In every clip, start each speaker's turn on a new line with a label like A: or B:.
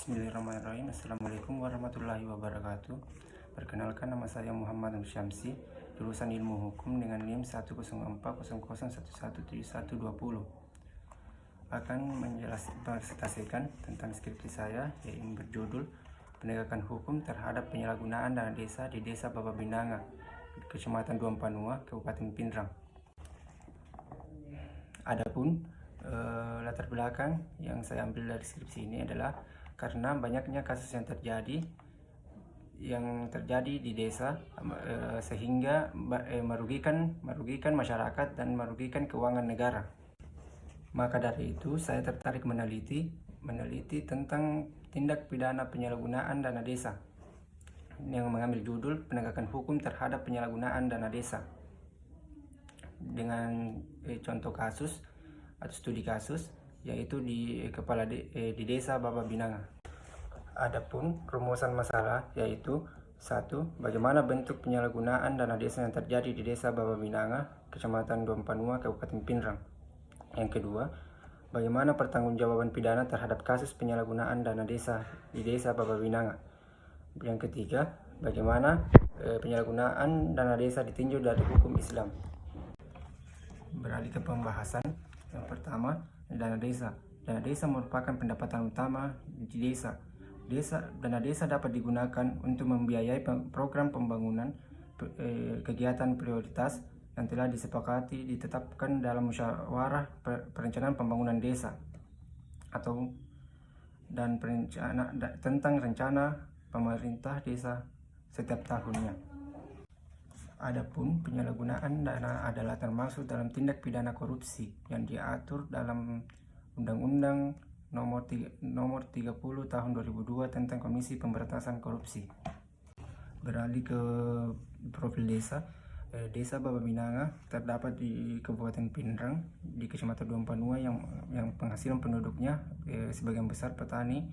A: Bismillahirrahmanirrahim. Assalamualaikum warahmatullahi wabarakatuh. Perkenalkan, nama saya Muhammad Nur Syamsi, jurusan Ilmu Hukum dengan NIM 1040011717120. Akan presentasikan tentang skripsi saya yang berjudul Penegakan Hukum Terhadap Penyalahgunaan Dana Desa di Desa Bababinanga, Kecamatan Duampanua, Kabupaten Pindrang. Adapun latar belakang yang saya ambil dari skripsi ini adalah karena banyaknya kasus yang terjadi di desa sehingga merugikan masyarakat dan merugikan keuangan negara. Maka dari itu saya tertarik meneliti tentang tindak pidana penyalahgunaan dana desa yang mengambil judul Penegakan Hukum Terhadap Penyalahgunaan Dana Desa dengan contoh kasus atau studi kasus yaitu di desa Bababinanga. Adapun rumusan masalah yaitu 1. Bagaimana bentuk penyalahgunaan dana desa yang terjadi di desa Bababinanga, Kecamatan Duampanua, Kabupaten Pindrang. Yang kedua, bagaimana pertanggungjawaban pidana terhadap kasus penyalahgunaan dana desa di desa Bababinanga. Yang ketiga, bagaimana penyalahgunaan dana desa ditinjau dari hukum Islam. Beralih ke pembahasan. Yang pertama, dana desa. Dana desa merupakan pendapatan utama di desa. Dana desa dapat digunakan untuk membiayai program pembangunan kegiatan prioritas yang telah ditetapkan dalam musyawarah perencanaan pembangunan desa tentang rencana pemerintah desa setiap tahunnya. Adapun penyalahgunaan dana adalah termasuk dalam tindak pidana korupsi yang diatur dalam Undang-Undang Nomor 30 Tahun 2002 tentang Komisi Pemberantasan Korupsi. Beralih ke profil desa. Desa Bababinanga terdapat di Kabupaten Pindrang di Kecamatan Duampanua yang penghasilan penduduknya sebagian besar petani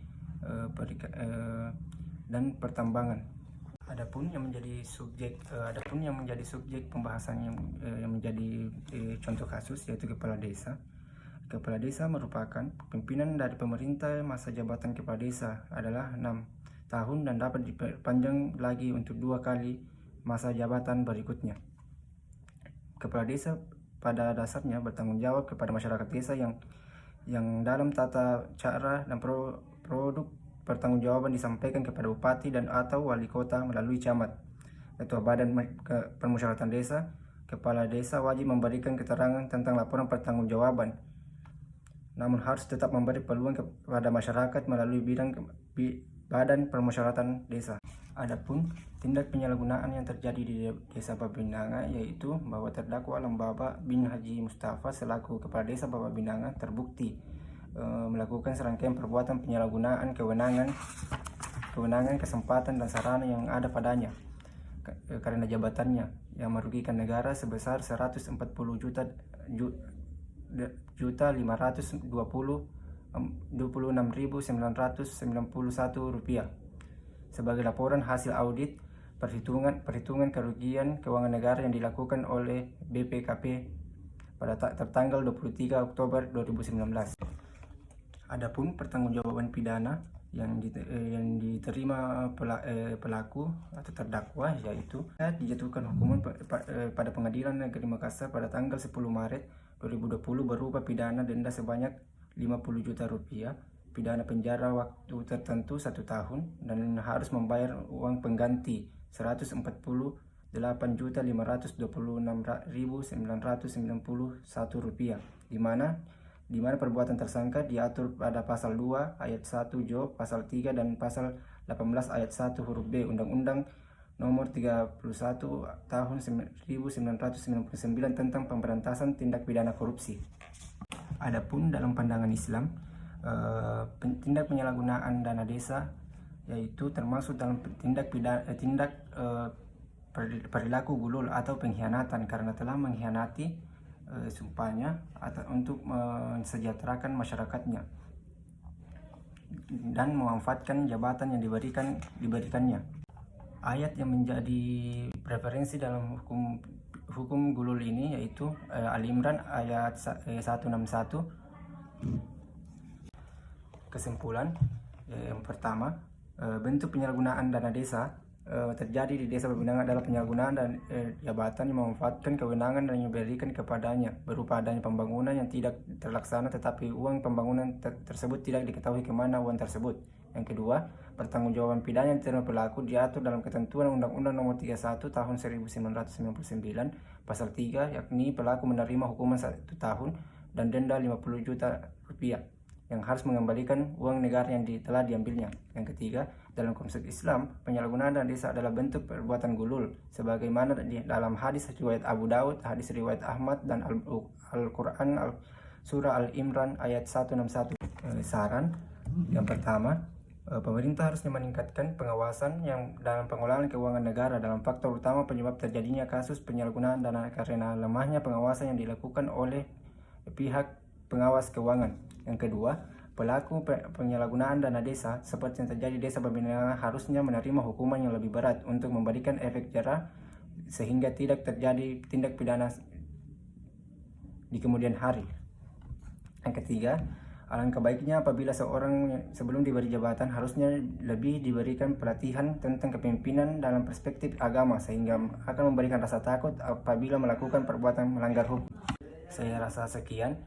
A: dan pertambangan. Adapun yang menjadi subjek pembahasan yang menjadi contoh kasus yaitu kepala desa. Kepala desa merupakan pimpinan dari pemerintah. Masa jabatan kepala desa adalah 6 tahun dan dapat diperpanjang lagi untuk 2 kali masa jabatan berikutnya. Kepala desa pada dasarnya bertanggung jawab kepada masyarakat desa yang dalam tata cara dan produk pertanggungjawaban disampaikan kepada bupati dan atau wali kota melalui camat, ketua badan permusyawaratan desa. Kepala desa wajib memberikan keterangan tentang laporan pertanggungjawaban, namun harus tetap memberi peluang kepada masyarakat melalui badan permusyawaratan desa. Adapun tindak penyalahgunaan yang terjadi di desa Bababinanga yaitu bahwa terdakwa Lembaba bin Haji Mustafa selaku kepala desa Bababinanga terbukti melakukan serangkaian perbuatan penyalahgunaan kewenangan, kesempatan dan sarana yang ada padanya karena jabatannya yang merugikan negara sebesar 140.526.991 rupiah sebagai laporan hasil audit perhitungan kerugian keuangan negara yang dilakukan oleh BPKP pada tertanggal 23 Oktober 2019. Adapun pertanggungjawaban pidana yang diterima pelaku atau terdakwa yaitu dijatuhkan hukuman pada Pengadilan Negeri Makassar pada tanggal 10 Maret 2020 berupa pidana denda sebanyak 50 juta rupiah, pidana penjara waktu tertentu 1 tahun, dan harus membayar uang pengganti 140.526.991 rupiah, di mana perbuatan tersangka diatur pada pasal 2 ayat 1 Jo, pasal 3 dan pasal 18 ayat 1 huruf B Undang-Undang Nomor 31 Tahun 1999 tentang Pemberantasan Tindak Pidana Korupsi. Adapun dalam pandangan Islam, tindak penyalahgunaan dana desa yaitu termasuk dalam tindak perilaku gulul atau pengkhianatan karena telah mengkhianati sumpahnya atau untuk mensejahterakan masyarakatnya dan memanfaatkan jabatan yang diberikannya. Ayat yang menjadi referensi dalam hukum gulul ini yaitu Ali Imran ayat 161. Kesimpulan, Yang pertama, bentuk penyalahgunaan dana desa terjadi di desa Babinangan adalah penyalahgunaan dan jabatan yang memanfaatkan kewenangan dan yang diberikan kepadanya berupa adanya pembangunan yang tidak terlaksana tetapi uang pembangunan tersebut tidak diketahui kemana uang tersebut. Yang kedua, pertanggungjawaban pidana yang diterima pelaku diatur dalam ketentuan Undang-Undang Nomor 31 Tahun 1999 Pasal 3, yakni pelaku menerima hukuman 1 tahun dan denda 50 juta rupiah yang harus mengembalikan uang negara yang telah diambilnya. Yang ketiga, dalam konsep Islam, penyalahgunaan dana desa adalah bentuk perbuatan gulul, sebagaimana dalam hadis riwayat Abu Daud, hadis riwayat Ahmad, dan Al-Quran Surah Al-Imran ayat 161. Saran yang pertama, pemerintah harusnya meningkatkan pengawasan yang dalam pengelolaan keuangan negara dalam faktor utama penyebab terjadinya kasus penyalahgunaan dana karena lemahnya pengawasan yang dilakukan oleh pihak pengawas keuangan. Yang kedua, pelaku penyalahgunaan dana desa seperti yang terjadi di desa Babinangan harusnya menerima hukuman yang lebih berat untuk memberikan efek jera sehingga tidak terjadi tindak pidana di kemudian hari. Yang ketiga, alangkah baiknya apabila seorang sebelum diberi jabatan harusnya lebih diberikan pelatihan tentang kepemimpinan dalam perspektif agama sehingga akan memberikan rasa takut apabila melakukan perbuatan melanggar hukum. Saya rasa sekian.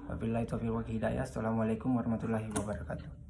A: Wabillahi taufiq wal hidayah. Assalamualaikum warahmatullahi wabarakatuh.